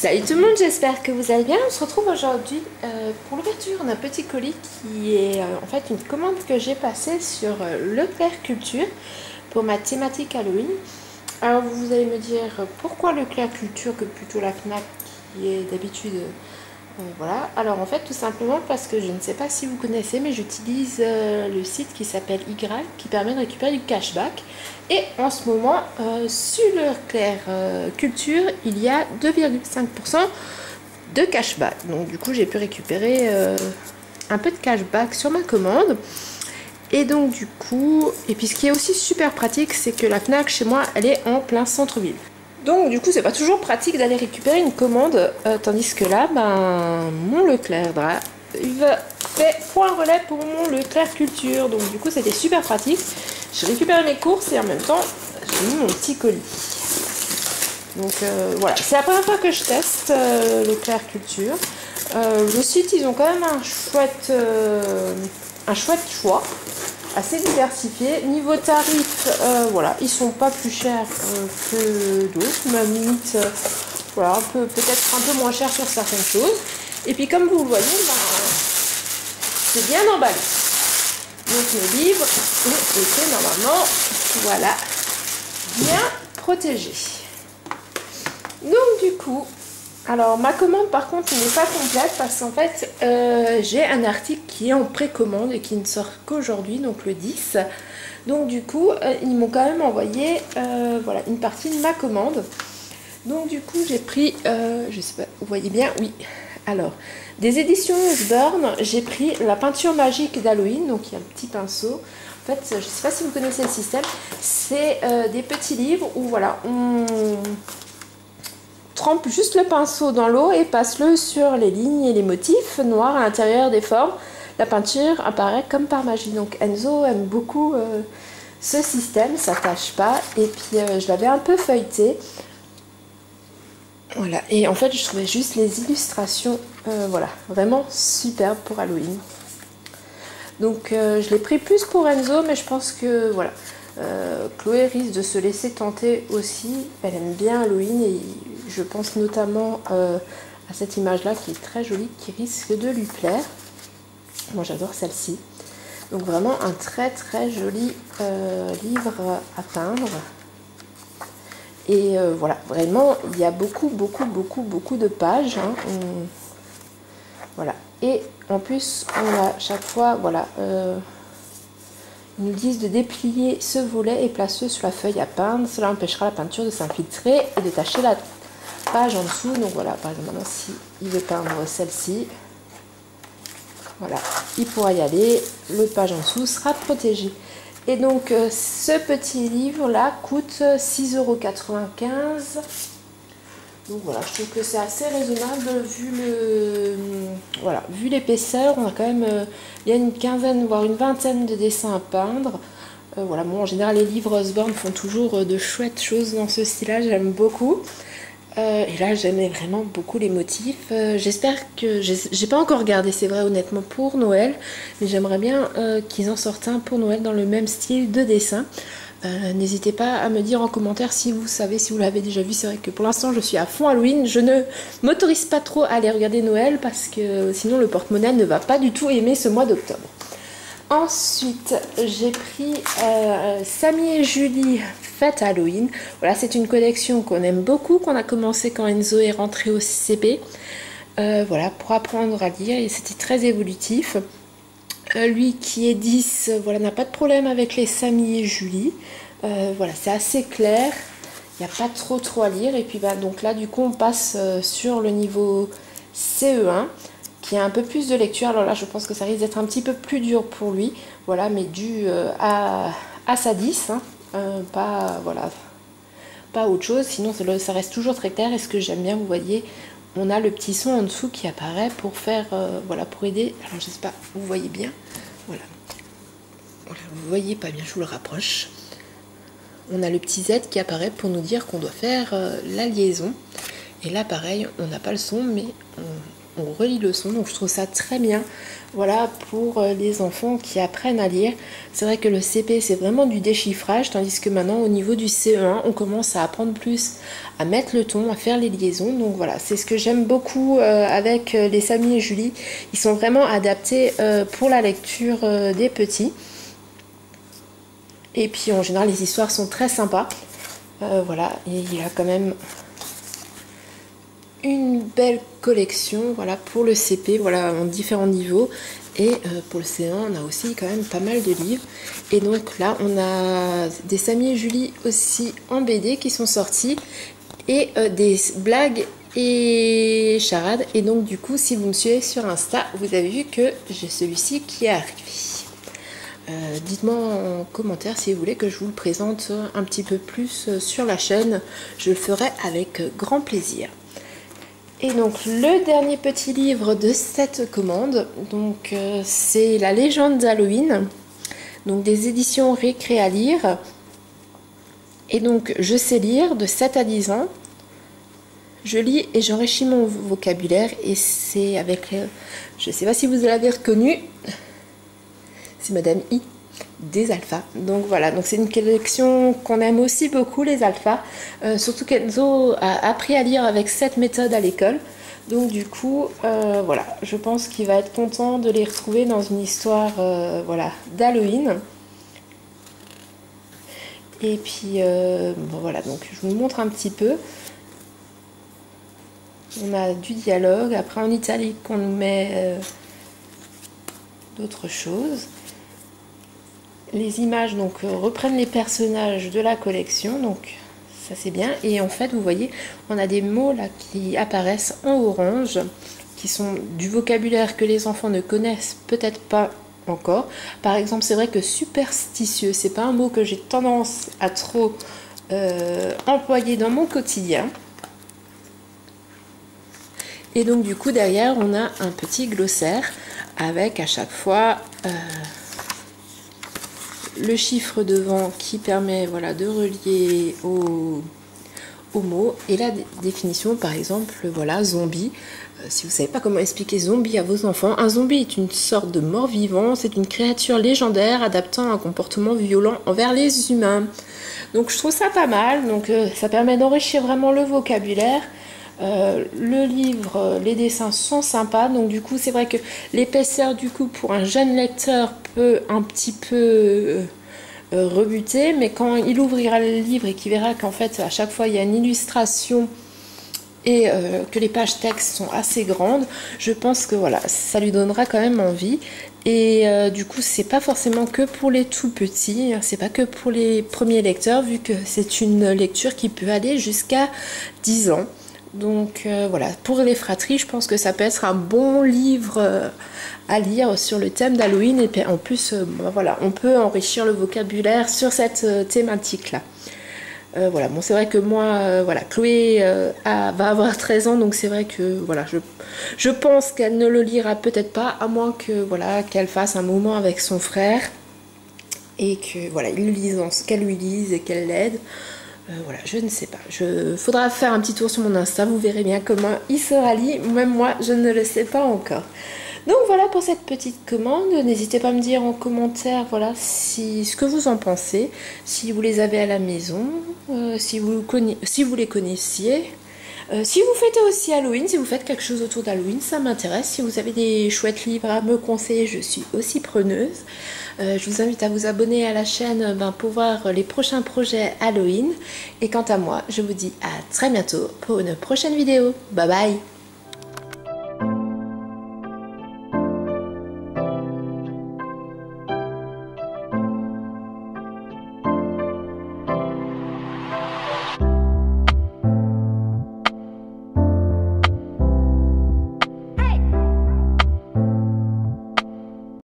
Salut tout le monde, j'espère que vous allez bien. On se retrouve aujourd'hui pour l'ouverture d'un petit colis qui est en fait une commande que j'ai passée sur Leclerc Culture pour ma thématique Halloween. Alors vous allez me dire pourquoi Leclerc Culture que plutôt la Fnac qui est d'habitude voilà. Alors en fait tout simplement parce que je ne sais pas si vous connaissez, mais j'utilise le site qui s'appelle Y qui permet de récupérer du cashback. Et en ce moment sur Leclerc Culture il y a 2,5% de cashback. Donc du coup j'ai pu récupérer un peu de cashback sur ma commande. Et donc du coup, et puis ce qui est aussi super pratique, c'est que la Fnac chez moi elle est en plein centre-ville. Donc du coup c'est pas toujours pratique d'aller récupérer une commande, tandis que là, mon Leclerc il fait point relais pour mon Leclerc Culture. Donc du coup c'était super pratique. J'ai récupéré mes courses et en même temps j'ai mis mon petit colis. Donc voilà, c'est la première fois que je teste Leclerc Culture. Le site, ils ont quand même un chouette choix, assez diversifié. Niveau tarif, voilà, ils sont pas plus chers que d'autres, même limite, voilà, peut-être un peu moins cher sur certaines choses. Et puis comme vous le voyez, c'est bien emballé. Donc mes livres ont été normalement, voilà, bien protégés. Donc du coup, alors ma commande par contre n'est pas complète parce qu'en fait j'ai un article qui est en précommande et qui ne sort qu'aujourd'hui, donc le 10. Donc du coup ils m'ont quand même envoyé voilà, une partie de ma commande. Donc du coup j'ai pris, je sais pas, vous voyez bien, oui. Alors, des éditions Osborne, j'ai pris la peinture magique d'Halloween, donc il y a un petit pinceau. En fait, je ne sais pas si vous connaissez le système, c'est des petits livres où voilà, on trempe juste le pinceau dans l'eau et passe-le sur les lignes et les motifs noirs à l'intérieur des formes. La peinture apparaît comme par magie. Donc Enzo aime beaucoup ce système, ça tâche pas. Et puis je l'avais un peu feuilleté. Voilà, et en fait je trouvais juste les illustrations voilà, vraiment superbes pour Halloween. Donc je l'ai pris plus pour Enzo, mais je pense que voilà, Chloé risque de se laisser tenter aussi. Elle aime bien Halloween et je pense notamment à cette image là qui est très jolie, qui risque de lui plaire. Moi j'adore celle-ci. Donc vraiment un très très joli livre à peindre. Et voilà, vraiment il y a beaucoup de pages, hein. Voilà, et en plus on a chaque fois, voilà, ils nous disent de déplier ce volet et placer sur la feuille à peindre. Cela empêchera la peinture de s'infiltrer et de tacher la page en dessous. Donc voilà, par exemple maintenant si il veut peindre celle-ci, voilà, il pourra y aller, l'autre page en dessous sera protégée. Et donc ce petit livre là coûte 6,95 €. Donc voilà, je trouve que c'est assez raisonnable vu l'épaisseur. On a quand même, il y a une quinzaine voire une vingtaine de dessins à peindre. Voilà, bon, en général les livres Osborne font toujours de chouettes choses dans ce style-là, j'aime beaucoup. Et là j'aimais vraiment beaucoup les motifs. J'espère que j'ai pas encore regardé, c'est vrai, honnêtement, pour Noël, mais j'aimerais bien qu'ils en sortent un pour Noël dans le même style de dessin. N'hésitez pas à me dire en commentaire si vous savez, si vous l'avez déjà vu. C'est vrai que pour l'instant je suis à fond Halloween, je ne m'autorise pas trop à aller regarder Noël parce que sinon le porte-monnaie ne va pas du tout aimer ce mois d'octobre. Ensuite, j'ai pris Samy et Julie Fête Halloween. Voilà, c'est une collection qu'on aime beaucoup, qu'on a commencé quand Enzo est rentré au CP. Voilà, pour apprendre à lire, et c'était très évolutif. Lui qui est 10, voilà, n'a pas de problème avec les Samy et Julie. Voilà, c'est assez clair, il n'y a pas trop à lire. Et puis donc là, du coup, on passe sur le niveau CE1. Qui a un peu plus de lecture. Alors là je pense que ça risque d'être un petit peu plus dur pour lui, voilà, mais dû à sa 10, hein, pas, voilà, pas autre chose, sinon ça reste toujours très clair. Et ce que j'aime bien, vous voyez, on a le petit son en dessous qui apparaît pour faire, voilà, pour aider. Alors je sais pas, vous voyez bien, voilà, vous voyez pas bien, je vous le rapproche. On a le petit Z qui apparaît pour nous dire qu'on doit faire la liaison. Et là pareil, on n'a pas le son, mais on relit le son, donc je trouve ça très bien. Voilà, pour les enfants qui apprennent à lire. C'est vrai que le CP, c'est vraiment du déchiffrage, tandis que maintenant, au niveau du CE1, on commence à apprendre plus, à mettre le ton, à faire les liaisons. Donc voilà, c'est ce que j'aime beaucoup avec les Samy et Julie. Ils sont vraiment adaptés pour la lecture des petits. Et puis, en général, les histoires sont très sympas. Voilà, et il y a quand même une belle collection, voilà, pour le CP, voilà, en différents niveaux. Et pour le C1, on a aussi quand même pas mal de livres. Et donc là, on a des Samy et Julie aussi en BD qui sont sortis. Et des blagues et charades. Et donc du coup, si vous me suivez sur Insta, vous avez vu que j'ai celui-ci qui est arrivé. Dites-moi en commentaire si vous voulez que je vous le présente un petit peu plus sur la chaîne. Je le ferai avec grand plaisir. Et donc le dernier petit livre de cette commande, donc c'est La légende d'Halloween, donc des éditions Récré à lire. Et donc je sais lire de 7 à 10 ans. Je lis et j'enrichis mon vocabulaire, et c'est avec, je ne sais pas si vous l'avez reconnu, c'est Madame I des alphas. Donc voilà, donc c'est une collection qu'on aime aussi beaucoup, les alphas, surtout qu'Enzo a appris à lire avec cette méthode à l'école. Donc du coup, voilà, je pense qu'il va être content de les retrouver dans une histoire voilà, d'Halloween. Et puis bon, voilà, donc je vous montre un petit peu. On a du dialogue, après en italique on nous met d'autres choses. Les images donc reprennent les personnages de la collection, donc ça c'est bien. Et en fait vous voyez, on a des mots là qui apparaissent en orange, qui sont du vocabulaire que les enfants ne connaissent peut-être pas encore. Par exemple, c'est vrai que superstitieux, c'est pas un mot que j'ai tendance à trop employer dans mon quotidien. Et donc du coup derrière on a un petit glossaire avec à chaque fois le chiffre devant qui permet, voilà, de relier au mot, et la définition, par exemple, voilà, zombie. Si vous ne savez pas comment expliquer zombie à vos enfants, un zombie est une sorte de mort-vivant, c'est une créature légendaire adaptant un comportement violent envers les humains. Donc je trouve ça pas mal, donc ça permet d'enrichir vraiment le vocabulaire. Le livre, les dessins sont sympas, donc du coup c'est vrai que l'épaisseur du coup pour un jeune lecteur peut un petit peu rebuter, mais quand il ouvrira le livre et qu'il verra qu'en fait à chaque fois il y a une illustration et que les pages texte sont assez grandes, je pense que voilà, ça lui donnera quand même envie. Et du coup c'est pas forcément que pour les tout petits, c'est pas que pour les premiers lecteurs, vu que c'est une lecture qui peut aller jusqu'à 10 ans. Donc voilà, pour les fratries, je pense que ça peut être un bon livre à lire sur le thème d'Halloween. Et puis en plus, voilà, on peut enrichir le vocabulaire sur cette thématique-là. Voilà, bon, c'est vrai que moi, voilà, Chloé va avoir 13 ans, donc c'est vrai que voilà, je pense qu'elle ne le lira peut-être pas, à moins que voilà, qu'elle fasse un moment avec son frère et que voilà, qu'elle lui lise et qu'elle l'aide. Voilà, je ne sais pas. Faudra faire un petit tour sur mon Insta, vous verrez bien comment il se rallie. Même moi, je ne le sais pas encore. Donc voilà pour cette petite commande. N'hésitez pas à me dire en commentaire, voilà, ce que vous en pensez, si vous les avez à la maison, si vous les connaissiez. Si vous fêtez aussi Halloween, si vous faites quelque chose autour d'Halloween, ça m'intéresse. Si vous avez des chouettes livres à me conseiller, je suis aussi preneuse. Je vous invite à vous abonner à la chaîne pour voir les prochains projets Halloween. Et quant à moi, je vous dis à très bientôt pour une prochaine vidéo. Bye bye!